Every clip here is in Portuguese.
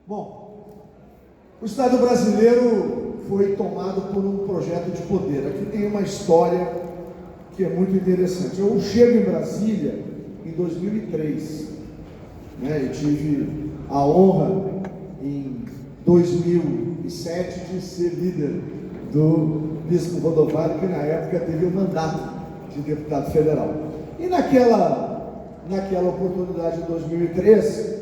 Bom, o Estado brasileiro foi tomado por um projeto de poder. Aqui tem uma história que é muito interessante. Eu chego em Brasília em 2003, né? Eu tive a honra em 2007 de ser líder do Bispo Rodovalho, que na época teve o mandato de deputado federal. E naquela oportunidade de 2003,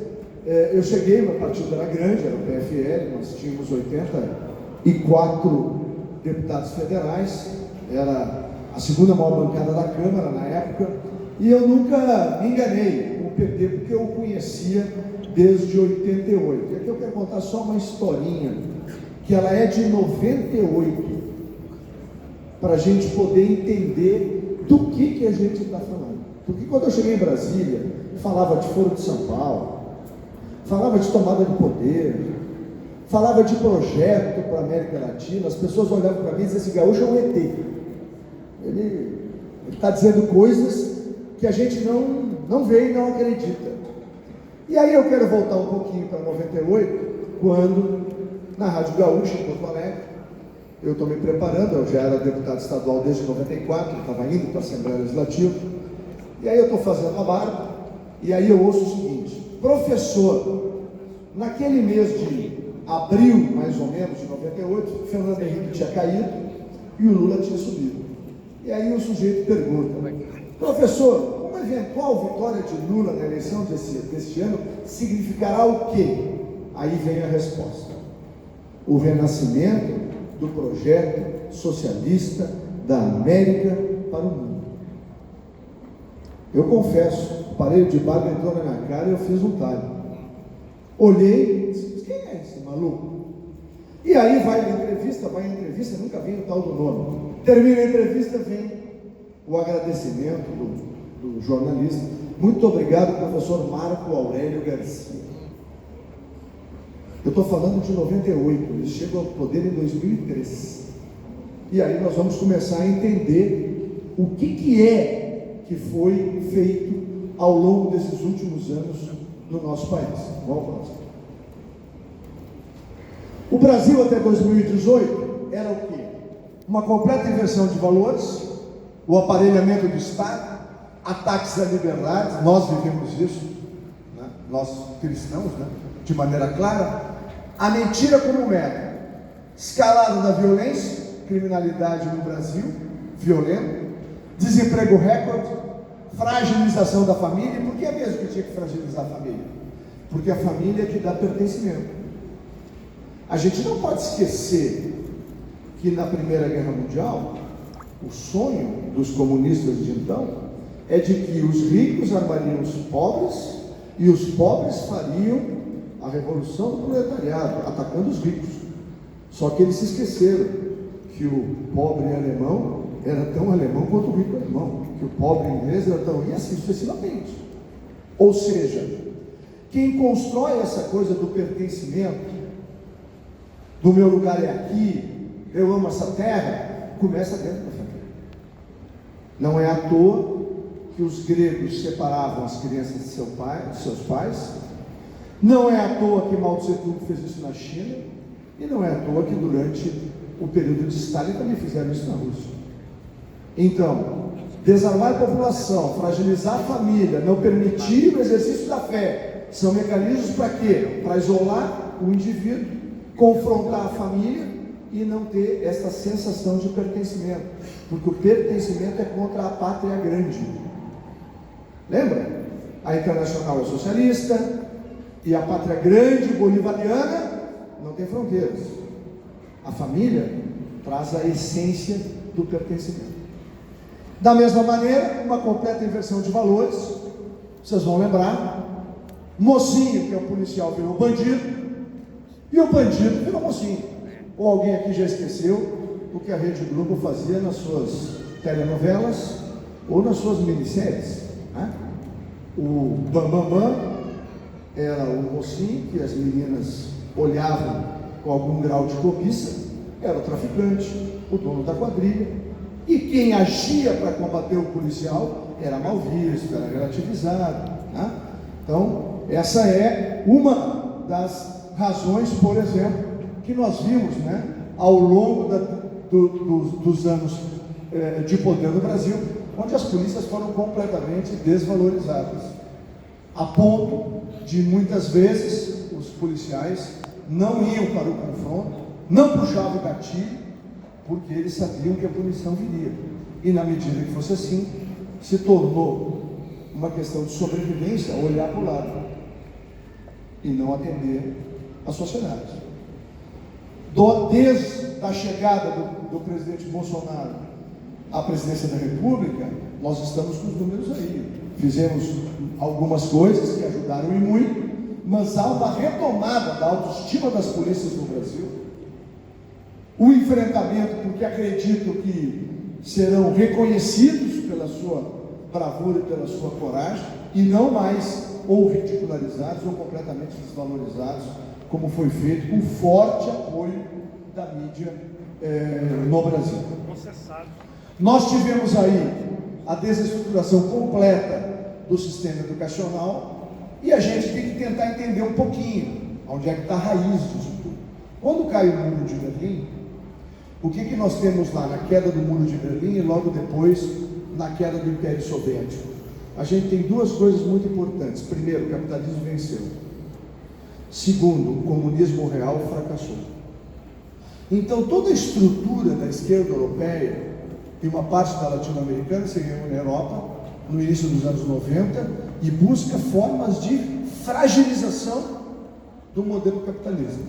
eu cheguei, meu partido era grande, era o PFL, nós tínhamos 84 deputados federais, era a segunda maior bancada da Câmara na época, e eu nunca me enganei com o PT, porque eu o conhecia desde 88. E aqui eu quero contar só uma historinha, que ela é de 98, para a gente poder entender do que a gente está falando. Porque quando eu cheguei em Brasília, falava de Foro de São Paulo, falava de tomada de poder, falava de projeto para a América Latina. As pessoas olhavam para mim e diziam assim: Gaúcho é um ET. Ele está dizendo coisas que a gente não vê e não acredita. E aí eu quero voltar um pouquinho para 98, quando na Rádio Gaúcha, em Porto Alegre, eu estou me preparando, eu já era deputado estadual desde 94, estava indo para a Assembleia Legislativa, e aí eu estou fazendo a barba, e aí eu ouço o seguinte: professor, naquele mês de abril, mais ou menos, de 98, Fernando Henrique tinha caído e o Lula tinha subido. E aí o sujeito pergunta: professor, uma eventual vitória de Lula na eleição deste ano significará o quê? Aí vem a resposta: o renascimento do projeto socialista da América para o mundo. Eu confesso, o aparelho de barba entrou na minha cara e eu fiz um talho. Olhei e disse: quem é esse maluco? E aí vai a entrevista, nunca vem o tal do nome. Termina a entrevista, vem o agradecimento do jornalista. Muito obrigado, professor Marco Aurélio Garcia. Eu estou falando de 98, eles chegam ao poder em 2003. E aí nós vamos começar a entender o que foi feito ao longo desses últimos anos no nosso país. Vamos ao próximo. O Brasil até 2018 era o quê? Uma completa inversão de valores, o aparelhamento do Estado, ataques à liberdade. Nós vivemos isso, né? Nós cristãos, né? De maneira clara. A mentira como método, escalada da violência, criminalidade no Brasil, violento, desemprego recorde, fragilização da família. Por que é mesmo que tinha que fragilizar a família? Porque a família é que dá pertencimento. A gente não pode esquecer que na Primeira Guerra Mundial, o sonho dos comunistas de então é de que os ricos armariam os pobres e os pobres fariam a revolução do proletariado, atacando os ricos. Só que eles se esqueceram que o pobre alemão era tão alemão quanto o rico alemão, que o pobre inglês era tão... e assim sucessivamente. Ou seja, quem constrói essa coisa do pertencimento, do meu lugar é aqui, eu amo essa terra, começa dentro da família. Não é à toa que os gregos separavam as crianças de seus pais. Não é à toa que Mao Tse Tung fez isso na China, e não é à toa que durante o período de Stalin também fizeram isso na Rússia. Então, desarmar a população, fragilizar a família, não permitir o exercício da fé, são mecanismos para quê? Para isolar o indivíduo, confrontar a família e não ter essa sensação de pertencimento, porque o pertencimento é contra a pátria grande. Lembra? A Internacional é socialista, e a pátria grande bolivariana não tem fronteiras. A família traz a essência do pertencimento. Da mesma maneira, uma completa inversão de valores. Vocês vão lembrar, mocinho, que é o policial, virou bandido, e o bandido virou mocinho. Ou alguém aqui já esqueceu o que a Rede Globo fazia nas suas telenovelas ou nas suas minisséries, né? O Bambambam era o mocinho que as meninas olhavam com algum grau de cobiça, era o traficante, o dono da quadrilha, e quem agia para combater o policial era mal visto, era relativizado, né? Então, essa é uma das razões, por exemplo, que nós vimos, né, ao longo dos anos de poder no Brasil, onde as polícias foram completamente desvalorizadas, a ponto de muitas vezes os policiais não iam para o confronto, não puxavam o gatilho, porque eles sabiam que a punição viria. E na medida que fosse assim, se tornou uma questão de sobrevivência, olhar para o lado e não atender aos funcionários. Desde a chegada do presidente Bolsonaro à presidência da República, nós estamos com os números aí. Fizemos algumas coisas que ajudaram e muito, mas há uma retomada da autoestima das polícias no Brasil, o enfrentamento, porque acredito que serão reconhecidos pela sua bravura e pela sua coragem, e não mais ou ridicularizados ou completamente desvalorizados, como foi feito com forte apoio da mídia no Brasil. Nós tivemos aí a desestruturação completa do sistema educacional, e a gente tem que tentar entender um pouquinho onde é que está a raiz disso tudo. Quando cai o muro de Berlim, o que nós temos lá na queda do muro de Berlim e logo depois na queda do Império Soviético? A gente tem duas coisas muito importantes. Primeiro, o capitalismo venceu. Segundo, o comunismo real fracassou. Então, toda a estrutura da esquerda europeia e uma parte da latino-americana se reúne na Europa no início dos anos 90 e busca formas de fragilização do modelo capitalista,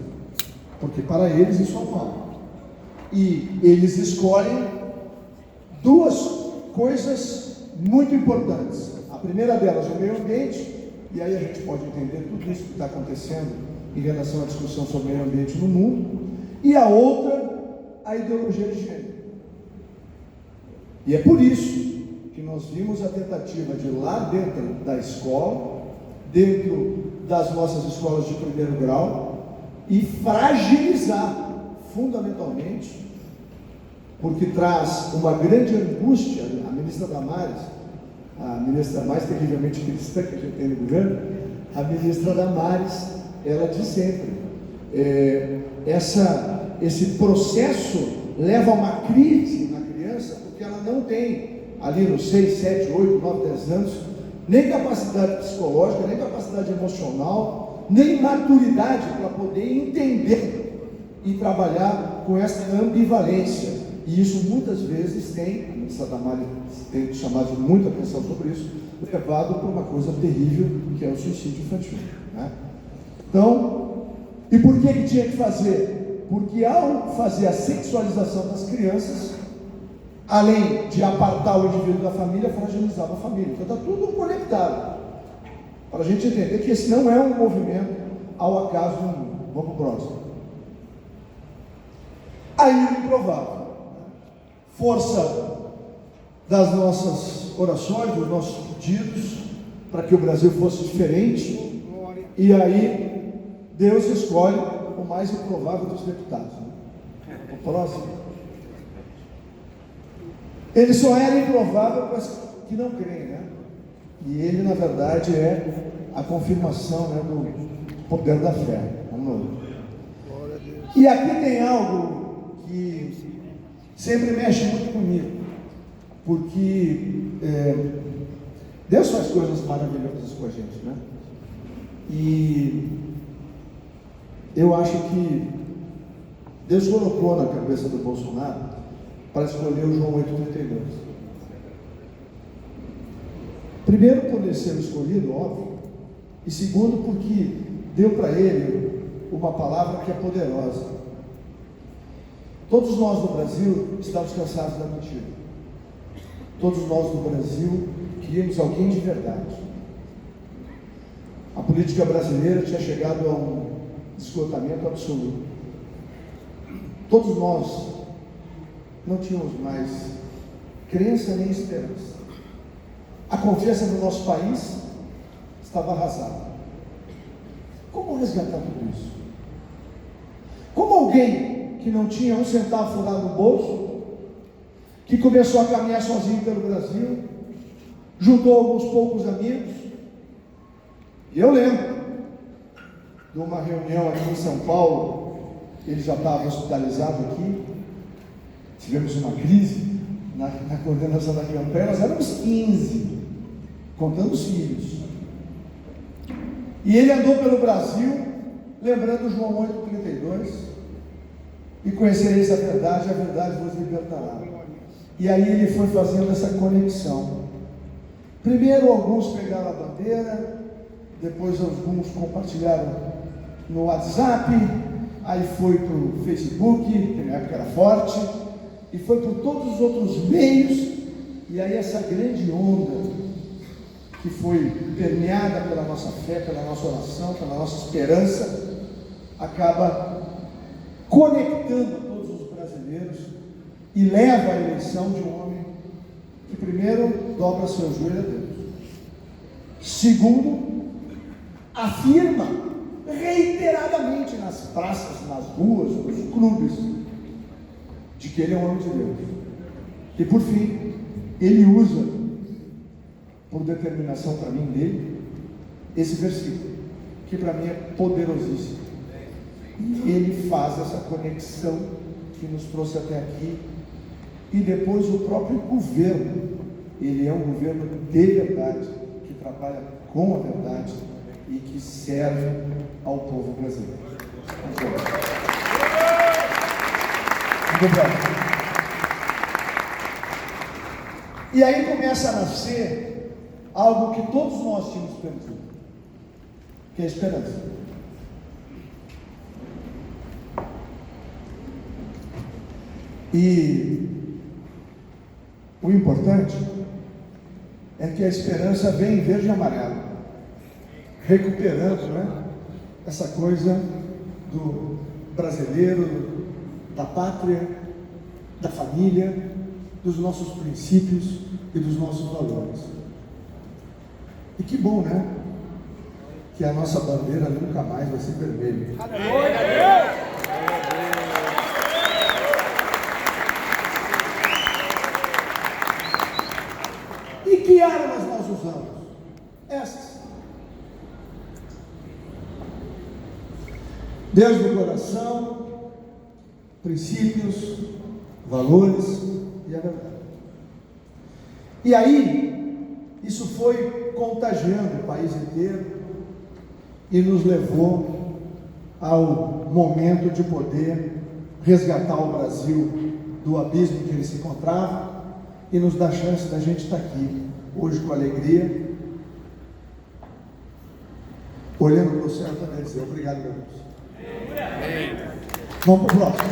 porque para eles isso é um mal. E eles escolhem duas coisas muito importantes. A primeira delas é o meio ambiente, e aí a gente pode entender tudo isso que está acontecendo em relação à discussão sobre o meio ambiente no mundo, e a outra, a ideologia de gênero. E é por isso que nós vimos a tentativa de lá dentro da escola, dentro das nossas escolas de primeiro grau, e fragilizar fundamentalmente, porque traz uma grande angústia. A ministra Damares, a ministra mais terrivelmente cristã que a gente tem no governo, a ministra Damares, ela diz sempre, esse processo leva a uma crise na criança, porque ela não tem, ali nos 6, 7, 8, 9, 10 anos, nem capacidade psicológica, nem capacidade emocional, nem maturidade para poder entender e trabalhar com essa ambivalência. E isso muitas vezes tem, a ministra Damares tem chamado muita atenção sobre isso, levado para uma coisa terrível, que é o suicídio infantil, né? Então, e por que tinha que fazer? Porque ao fazer a sexualização das crianças, além de apartar o indivíduo da família, fragilizava a família. Então está tudo conectado, para a gente entender que esse não é um movimento ao acaso do mundo. Vamos para o próximo. Aí o improvável, força das nossas orações, dos nossos pedidos, para que o Brasil fosse diferente, e aí Deus escolhe o mais improvável dos deputados. O próximo. Ele só era improvável para os que não creem, né? E ele, na verdade, é a confirmação, né, do poder da fé. Vamos lá. E aqui tem algo que sempre mexe muito comigo, porque Deus faz coisas maravilhosas com a gente, né? E eu acho que Deus colocou na cabeça do Bolsonaro para escolher o João 8,32. Primeiro, por ele ser escolhido, óbvio, e segundo, porque deu para ele uma palavra que é poderosa. Todos nós no Brasil estamos cansados da mentira. Todos nós no Brasil queríamos alguém de verdade. A política brasileira tinha chegado a um esgotamento absoluto. Todos nós não tínhamos mais crença nem esperança. A confiança no nosso país estava arrasada. Como resgatar tudo isso? Como alguém que não tinha um centavo furado no bolso, que começou a caminhar sozinho pelo Brasil, juntou alguns poucos amigos, e eu lembro, numa reunião aqui em São Paulo, ele já estava hospitalizado aqui, tivemos uma crise na coordenação da campanha, nós éramos 15, contando os filhos. E ele andou pelo Brasil, lembrando João 8,32, e conhecereis a verdade vos libertará. E aí ele foi fazendo essa conexão. Primeiro alguns pegaram a bandeira, depois alguns compartilharam no WhatsApp, aí foi para o Facebook, que na época era forte, e foi por todos os outros meios, e aí essa grande onda, que foi permeada pela nossa fé, pela nossa oração, pela nossa esperança, acaba conectando todos os brasileiros e leva à eleição de um homem que primeiro dobra seu joelho a Deus, segundo, afirma reiteradamente nas praças, nas ruas, nos clubes, de que ele é um homem de Deus. E por fim, ele usa, por determinação para mim dele, esse versículo, que para mim é poderosíssimo. E ele faz essa conexão que nos trouxe até aqui. E depois o próprio governo, ele é um governo de verdade, que trabalha com a verdade e que serve ao povo brasileiro. Muito bem. E aí começa a nascer algo que todos nós tínhamos perdido, que é a esperança. E o importante é que a esperança vem em verde e amarelo, recuperando, né, essa coisa do brasileiro, da pátria, da família, dos nossos princípios e dos nossos valores. E que bom, né? Que a nossa bandeira nunca mais vai ser vermelha. Aleluia! E que armas nós usamos? Essas. Deus do coração, princípios, valores e a verdade. E aí, isso foi contagiando o país inteiro e nos levou ao momento de poder resgatar o Brasil do abismo que ele se encontrava e nos dar a chance da gente estar aqui hoje com alegria, olhando para o céu também, dizer obrigado, meu Deus. Vamos para o próximo.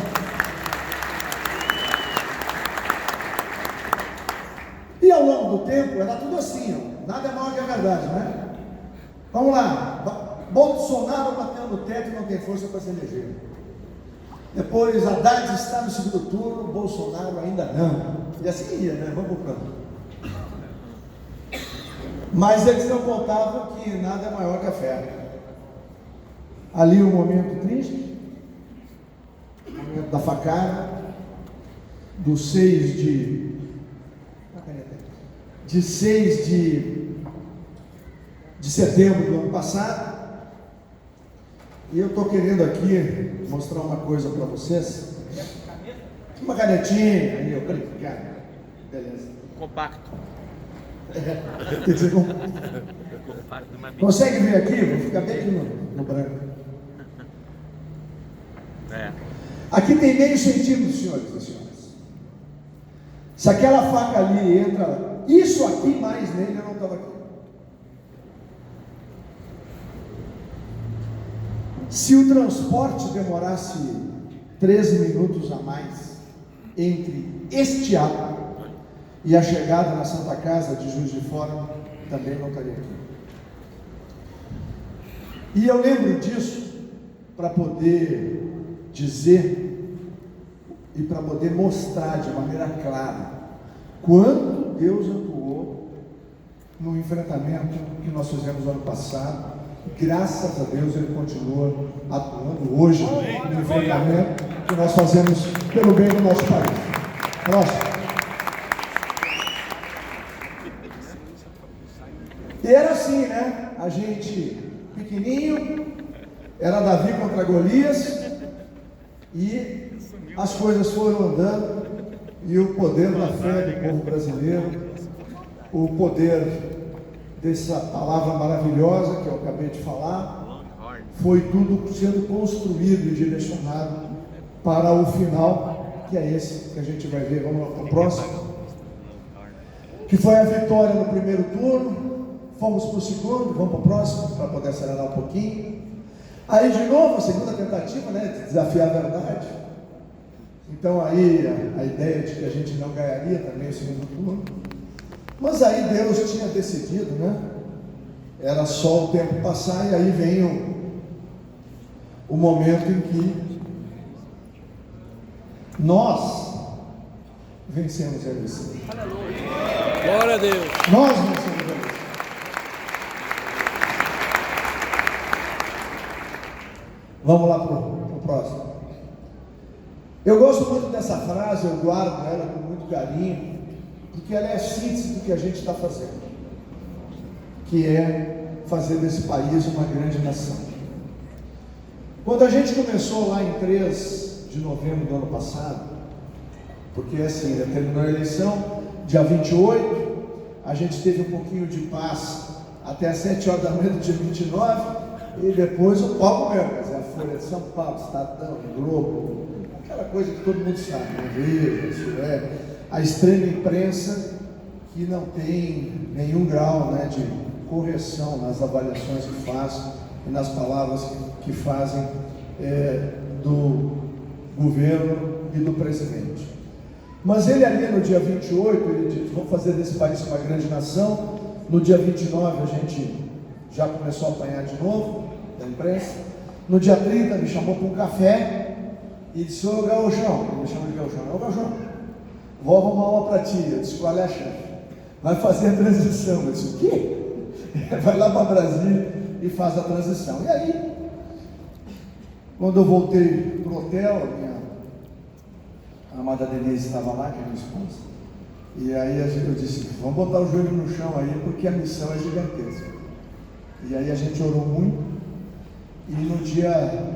E ao longo do tempo era tudo assim, ó. Nada é maior que a verdade, né? Vamos lá, Bolsonaro bateu no teto e não tem força para se eleger. Depois Haddad está no segundo turno, Bolsonaro ainda não. E assim ia, né? Vamos para o plano. Mas eles não contavam que nada é maior que a fé. Ali um momento triste, o momento da facada, do 6 de setembro do ano passado. E eu estou querendo aqui mostrar uma coisa para vocês. Uma canetinha, aí, obrigado. Beleza. Compacto. Tem que ser compacto. Consegue ver aqui? Vou ficar bem aqui no branco. Aqui tem meio centímetro, senhores e senhoras. Se aquela faca ali entra, isso aqui mais nele, eu não estava aqui. Se o transporte demorasse 13 minutos a mais entre este ato e a chegada na Santa Casa de Juiz de Fora, também não estaria aqui. E eu lembro disso para poder dizer e para poder mostrar de maneira clara quanto Deus atuou no enfrentamento que nós fizemos no ano passado. Graças a Deus ele continua atuando hoje no enfrentamento que nós fazemos pelo bem do nosso país. Próximo. E era assim, né? A gente pequenininho, Era Davi contra Golias, e as coisas foram andando, e o poder da fé do povo brasileiro, o poder dessa palavra maravilhosa que eu acabei de falar, foi tudo sendo construído e direcionado para o final, que é esse que a gente vai ver. Vamos lá para o próximo, que foi a vitória no primeiro turno. Fomos para o segundo, vamos para o próximo, para poder acelerar um pouquinho. Aí de novo, a segunda tentativa, né, de desafiar a verdade. Então aí a ideia de que a gente não ganharia também o segundo turno. Mas aí Deus tinha decidido, né? Era só o tempo passar, e aí vem o momento em que nós vencemos a eleição. Glória a Deus. Nós vencemos a eleição. Vamos lá para o próximo. Eu gosto muito dessa frase, eu guardo ela com muito carinho, porque ela é a síntese do que a gente está fazendo, que é fazer desse país uma grande nação. Quando a gente começou lá em 3 de novembro do ano passado, porque assim, terminou a eleição, dia 28, a gente teve um pouquinho de paz até às 7 horas da manhã do dia 29, e depois o palco mesmo, quer dizer, a Folha de São Paulo, Estadão, Globo, aquela coisa que todo mundo sabe, né? Veja, isso é, a extrema imprensa que não tem nenhum grau, né, de correção nas avaliações que faz e nas palavras que fazem do governo e do presidente. Mas ele ali no dia 28, ele disse, vamos fazer desse país uma grande nação. No dia 29 a gente já começou a apanhar de novo da imprensa. No dia 30 me chamou para um café e disse, ô Gauchão, ele me chama de Gauchão, ô Gauchão, vou arrumar uma para ti. Eu disse, qual é a chefe? Vai fazer a transição. Eu disse, o quê? Vai lá para Brasília e faz a transição. E aí, quando eu voltei para o hotel, a amada Denise estava lá, que é minha esposa, e aí eu disse, vamos botar o joelho no chão aí, porque a missão é gigantesca. E aí a gente orou muito, e no dia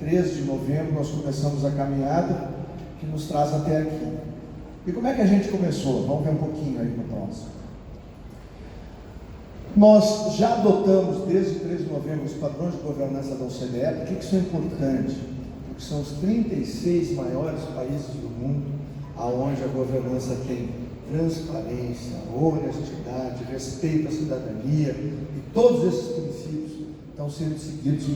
13 de novembro nós começamos a caminhada que nos traz até aqui. E como é que a gente começou? Vamos ver um pouquinho aí no próximo. Nós já adotamos desde 3 de novembro os padrões de governança da OCDE. Por que isso é importante? Porque são os 36 maiores países do mundo aonde a governança tem transparência, honestidade, respeito à cidadania, e todos esses princípios estão sendo seguidos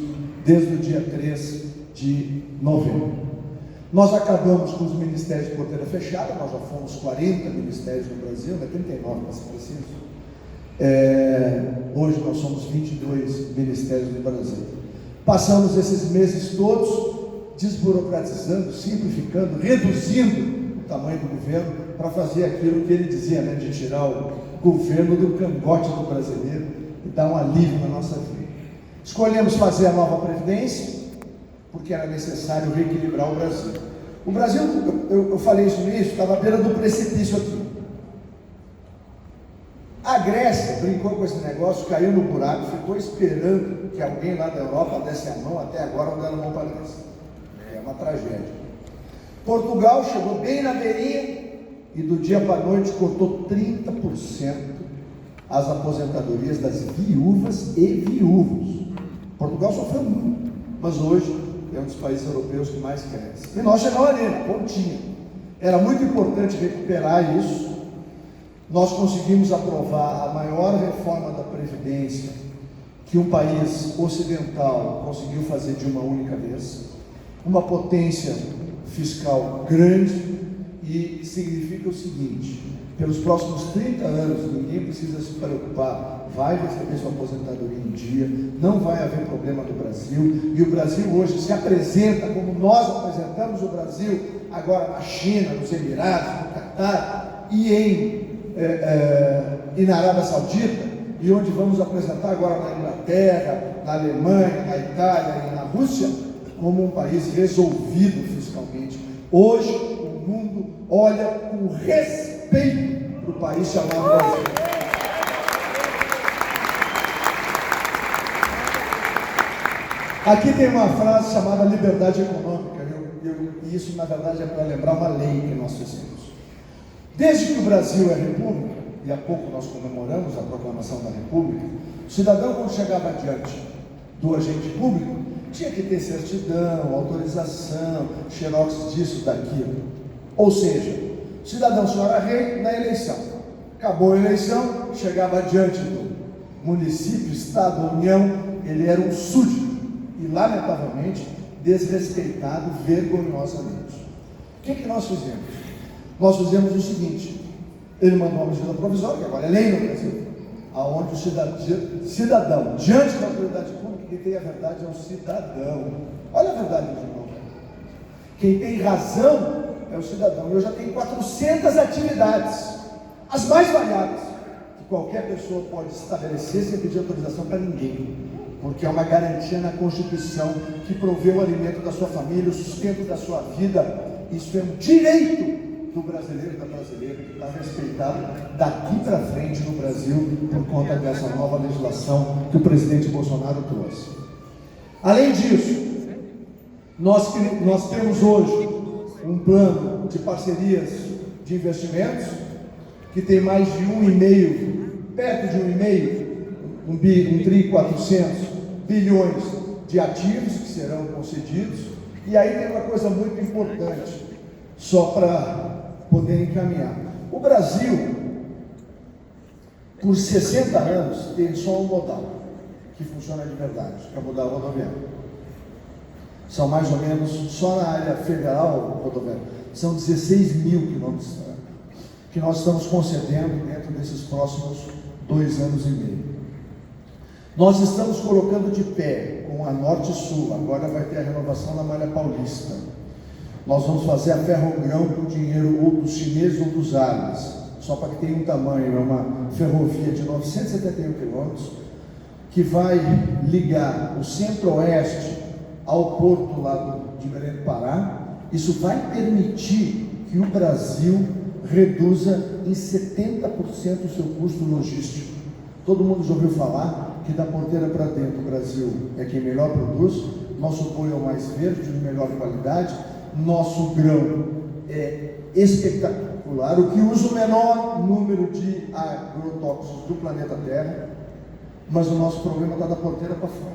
desde o dia 3 de novembro. Nós acabamos com os ministérios de porteira fechada, nós já fomos 40 ministérios no Brasil, 39 para ser preciso. Hoje nós somos 22 ministérios no Brasil. Passamos esses meses todos desburocratizando, simplificando, reduzindo o tamanho do governo para fazer aquilo que ele dizia, né, de tirar o governo do cangote do brasileiro e dar um alívio na nossa vida. Escolhemos fazer a nova Previdência porque era necessário reequilibrar o Brasil. O Brasil, eu falei isso no início, estava à beira do precipício aqui. A Grécia brincou com esse negócio, caiu no buraco, ficou esperando que alguém lá da Europa desse a mão, até agora não deram a mão para a Grécia. É uma tragédia. Portugal chegou bem na beirinha e do dia para a noite cortou 30% as aposentadorias das viúvas e viúvos. Portugal sofreu muito, mas hoje é um dos países europeus que mais cresce. E nós chegamos ali, na pontinha. Era muito importante recuperar isso. Nós conseguimos aprovar a maior reforma da Previdência que um país ocidental conseguiu fazer de uma única vez. Uma potência fiscal grande, e significa o seguinte: pelos próximos 30 anos, ninguém precisa se preocupar, vai receber sua aposentadoria em dia, não vai haver problema no Brasil, e o Brasil hoje se apresenta como nós apresentamos o Brasil agora na China, nos Emirados, no Catar e na Arábia Saudita, e onde vamos apresentar agora na Inglaterra, na Alemanha, na Itália e na Rússia, como um país resolvido fiscalmente. Hoje o mundo olha com respeito para o país chamado Brasil. Aqui tem uma frase chamada liberdade econômica, e isso na verdade é para lembrar uma lei que nós fizemos. Desde que o Brasil é república, e há pouco nós comemoramos a proclamação da república, o cidadão, quando chegava diante do agente público, tinha que ter certidão, autorização, xerox disso, daquilo. Ou seja, o cidadão só era rei na eleição. Acabou a eleição, chegava diante do município, estado, união, ele era um súdito e, lamentavelmente, desrespeitado vergonhosamente. O que nós fizemos? Nós fizemos o seguinte: ele mandou uma medida provisória, que agora é lei no Brasil, aonde o cidadão, diante da autoridade pública, quem tem a verdade é o cidadão. Olha a verdade, meu irmão. Quem tem razão é o cidadão. Eu já tenho 400 atividades, as mais variadas, que qualquer pessoa pode estabelecer sem pedir autorização para ninguém, porque é uma garantia na Constituição que provê o alimento da sua família, o sustento da sua vida. Isso é um direito do brasileiro e da brasileira, que está respeitado daqui para frente no Brasil, por conta dessa nova legislação que o presidente Bolsonaro trouxe. Além disso, nós temos hoje um plano de parcerias de investimentos, que tem mais de 1,5, perto de 1,5, 1,4 bilhões de ativos que serão concedidos. E aí tem uma coisa muito importante, só para poder encaminhar. O Brasil, por 60 anos, tem só um modal que funciona de verdade, que é o modal rodoviário. São mais ou menos, só na área federal rodoviária, são 16 mil quilômetros que nós estamos concedendo dentro desses próximos 2 anos e meio. Nós estamos colocando de pé com a Norte-Sul, agora vai ter a renovação da Malha Paulista. Nós vamos fazer a ferrogrão com dinheiro ou dos chineses ou dos árabes, só para que tenha um tamanho. É uma ferrovia de 971 quilômetros, que vai ligar o centro-oeste ao porto lá de Belém do Pará. Isso vai permitir que o Brasil reduza em 70% o seu custo logístico. Todo mundo já ouviu falar que da porteira para dentro o Brasil é quem melhor produz, nosso boi é o mais verde, de melhor qualidade, nosso grão é espetacular, o que usa o menor número de agrotóxicos do planeta Terra, mas o nosso problema está da porteira para fora.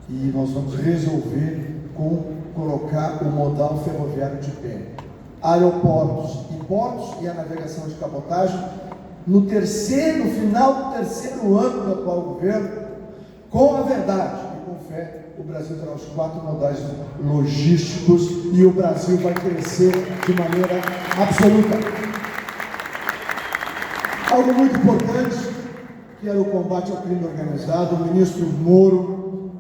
E nós vamos resolver com colocar o modal ferroviário de pé. Aeroportos e portos e a navegação de cabotagem no final do terceiro ano do atual governo, com a verdade e com fé, o Brasil terá os 4 modais logísticos e o Brasil vai crescer de maneira absoluta. Algo muito importante, que era o combate ao crime organizado. O ministro Moro,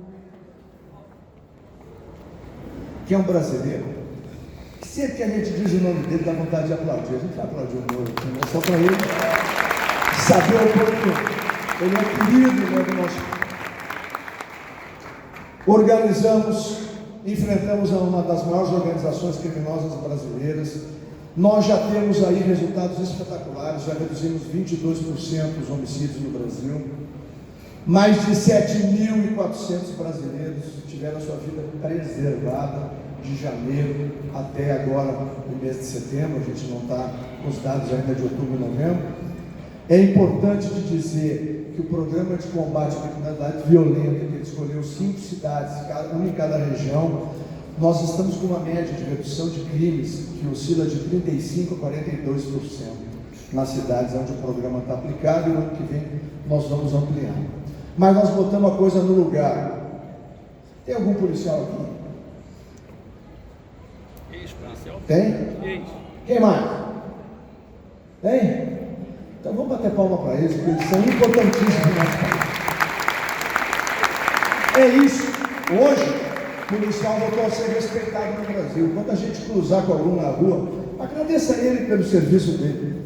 que é um brasileiro, sempre que a gente diz o nome dele, dá vontade de aplaudir. A gente vai aplaudir o Moro, só para ele saber o porquê. Ele é querido, né, do nosso. Enfrentamos uma das maiores organizações criminosas brasileiras. Nós já temos aí resultados espetaculares, já reduzimos 22% os homicídios no Brasil. Mais de 7.400 brasileiros tiveram a sua vida preservada de janeiro até agora, no mês de setembro. A gente não está com os dados ainda de outubro e novembro. É importante de dizer que o programa de combate à criminalidade violenta, que ele escolheu 5 cidades, uma em cada região, nós estamos com uma média de redução de crimes que oscila de 35% a 42% nas cidades onde o programa está aplicado, e no ano que vem nós vamos ampliar. Mas nós botamos a coisa no lugar. Tem algum policial aqui? Ex-policial? Tem? Quem mais? Tem? Então vamos bater palma para eles, porque eles são importantíssimos no nosso país. É isso. Hoje, o policial voltou a ser respeitado no Brasil. Quando a gente cruzar com algum na rua, agradeça a ele pelo serviço dele.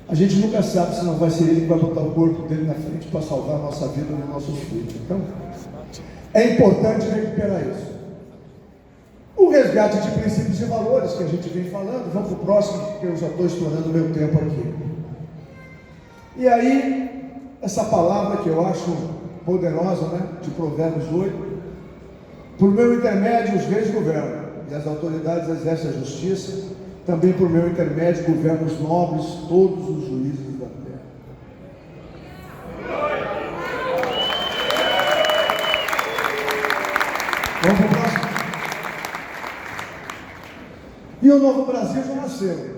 A gente nunca sabe se não vai ser ele que vai botar o corpo dele na frente para salvar a nossa vida e os nossos filhos. Então, é importante recuperar isso. O resgate de princípios e valores que a gente vem falando. Vamos para o próximo, porque eu já estou estourando o meu tempo aqui. E aí, essa palavra que eu acho poderosa, né, de Provérbios 8, Por meu intermédio, os reis governam, e as autoridades exercem a justiça. Também por meu intermédio, governam os nobres, todos os juízes da terra. Vamos para o próximo. E o novo Brasil já nasceu.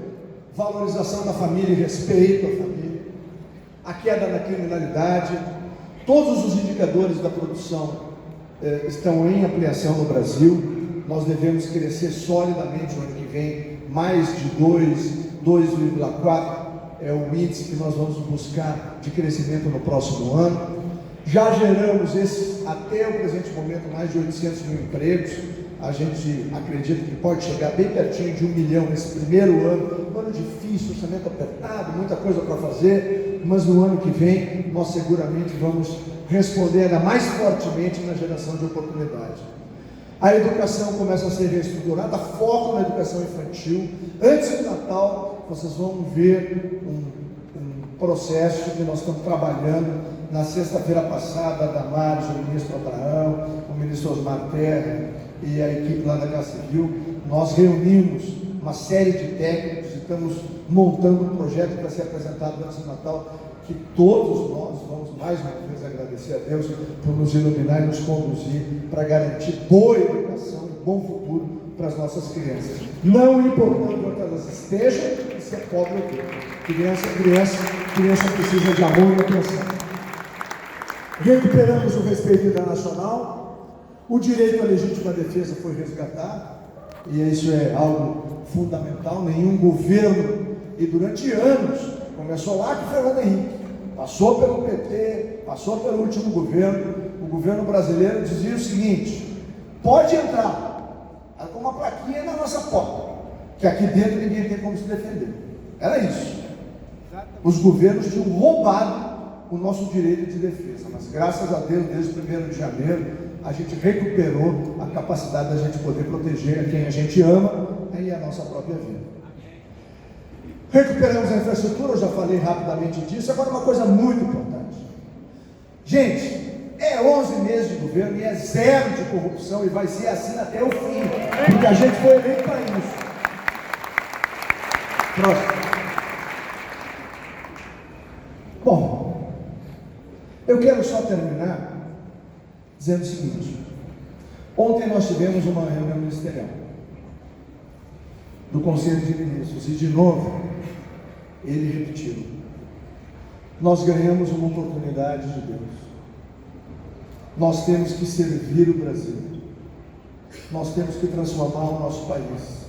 Valorização da família e respeito à família. A queda na criminalidade. Todos os indicadores da produção estão em ampliação no Brasil. Nós devemos crescer solidamente no ano que vem. Mais de 2,4 é o índice que nós vamos buscar de crescimento no próximo ano. Já geramos até o presente momento mais de 800 mil empregos. A gente acredita que pode chegar bem pertinho de 1 milhão nesse primeiro ano. Um ano difícil, orçamento apertado, muita coisa para fazer, mas no ano que vem nós seguramente vamos responder ainda mais fortemente na geração de oportunidade. A educação começa a ser reestruturada, foco na educação infantil. Antes do Natal, vocês vão ver um processo que nós estamos trabalhando. Na sexta-feira passada, a Damares, o ministro Abraão, o ministro Osmar Terra e a equipe lá da Casa Civil, nós reunimos uma série de técnicos e estamos montando um projeto para ser apresentado antes do Natal, que todos nós vamos mais uma vez agradecer a Deus por nos iluminar e nos conduzir para garantir boa educação e bom futuro para as nossas crianças. Não importando onde elas estejam, se é pobre ou não. Criança precisa de amor e atenção. Recuperamos o respeito internacional, o direito à legítima defesa foi resgatado, e isso é algo fundamental. Nenhum governo, e durante anos, começou lá com Fernando Henrique, passou pelo PT, passou pelo último governo, o governo brasileiro dizia o seguinte: pode entrar, com uma plaquinha na nossa porta, que aqui dentro ninguém tem como se defender. Era isso. Os governos tinham roubado o nosso direito de defesa, mas graças a Deus, desde o 1º de janeiro, a gente recuperou a capacidade da gente poder proteger a quem a gente ama e a nossa própria vida. Recuperamos a infraestrutura, eu já falei rapidamente disso. Agora uma coisa muito importante. Gente, é 11 meses de governo e é zero de corrupção, e vai ser assim até o fim, porque a gente foi eleito para isso. Próximo. Bom, eu quero só terminar dizendo o seguinte: ontem nós tivemos uma reunião ministerial do Conselho de Ministros, e de novo ele repetiu: nós ganhamos uma oportunidade de Deus, nós temos que servir o Brasil, nós temos que transformar o nosso país,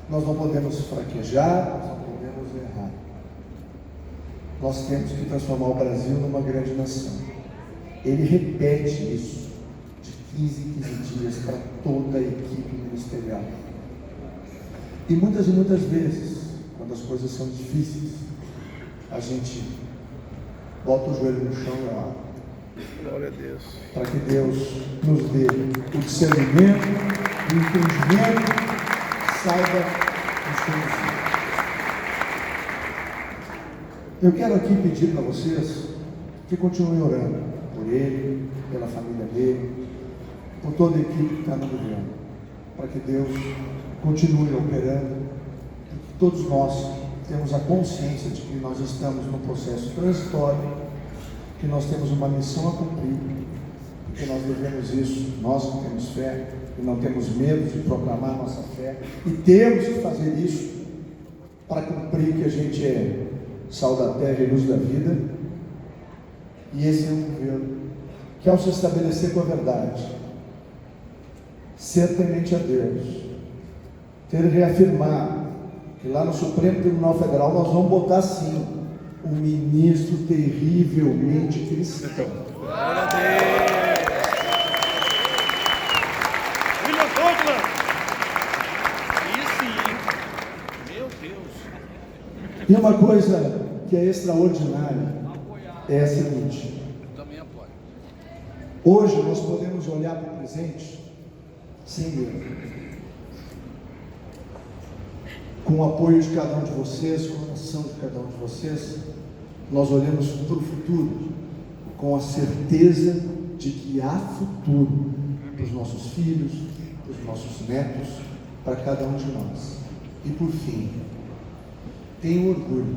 nós não podemos fraquejar, nós não podemos errar. Nós temos que transformar o Brasil numa grande nação. Ele repete isso de 15 em 15 dias para toda a equipe ministerial. E muitas vezes, quando as coisas são difíceis, a gente bota o joelho no chão e ora. Glória a Deus. Para que Deus nos dê o discernimento, o entendimento, saiba os conhecimentos. Eu quero aqui pedir para vocês que continuem orando por ele, pela família dele, por toda a equipe que está no governo, para que Deus continue operando, e que todos nós temos a consciência de que nós estamos num processo transitório, que nós temos uma missão a cumprir, e que nós devemos isso, nós que temos fé, e não temos medo de proclamar nossa fé, e temos que fazer isso para cumprir que a gente é sal da terra e luz da vida. E esse é um governo que, ao se estabelecer com a verdade, ser temente a Deus, ter reafirmado que lá no Supremo Tribunal Federal nós vamos botar sim um ministro terrivelmente cristão. Glória a Deus. William Douglas. Isso, meu Deus. E uma coisa que é extraordinária é a seguinte: Também apoio. hoje nós podemos olhar para o presente sem medo, com o apoio de cada um de vocês, com a oração de cada um de vocês. Nós olhamos para o futuro com a certeza de que há futuro para os nossos filhos, para os nossos netos, para cada um de nós. E por fim, tenho orgulho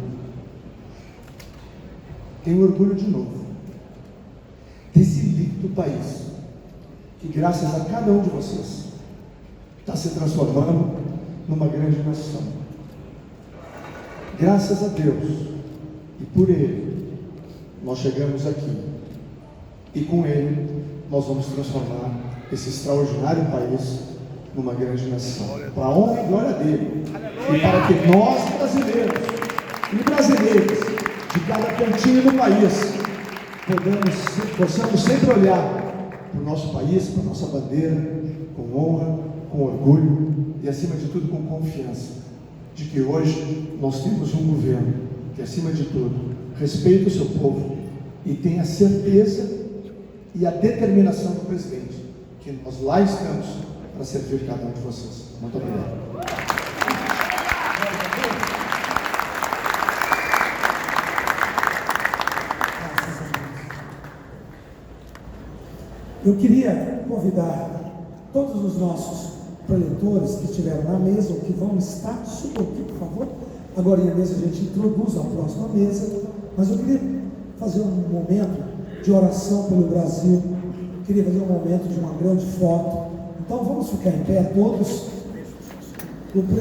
de novo, desse líquido país, que graças a cada um de vocês, está se transformando numa grande nação. Graças a Deus, e por Ele, nós chegamos aqui, e com Ele, nós vamos transformar esse extraordinário país numa grande nação, para a honra e glória dele, e para que nós brasileiros, de cada cantinho do país, possamos sempre olhar para o nosso país, para a nossa bandeira, com honra, com orgulho e, acima de tudo, com confiança, de que hoje nós temos um governo que, acima de tudo, respeita o seu povo e tem a certeza e a determinação do presidente, que nós lá estamos para servir cada um de vocês. Muito obrigado. Eu queria convidar todos os nossos preletores que estiveram na mesa ou que vão estar, subam aqui, por favor. Agora em a mesa a gente introduz a próxima mesa, mas eu queria fazer um momento de oração pelo Brasil, queria fazer um momento de uma grande foto. Então vamos ficar em pé todos.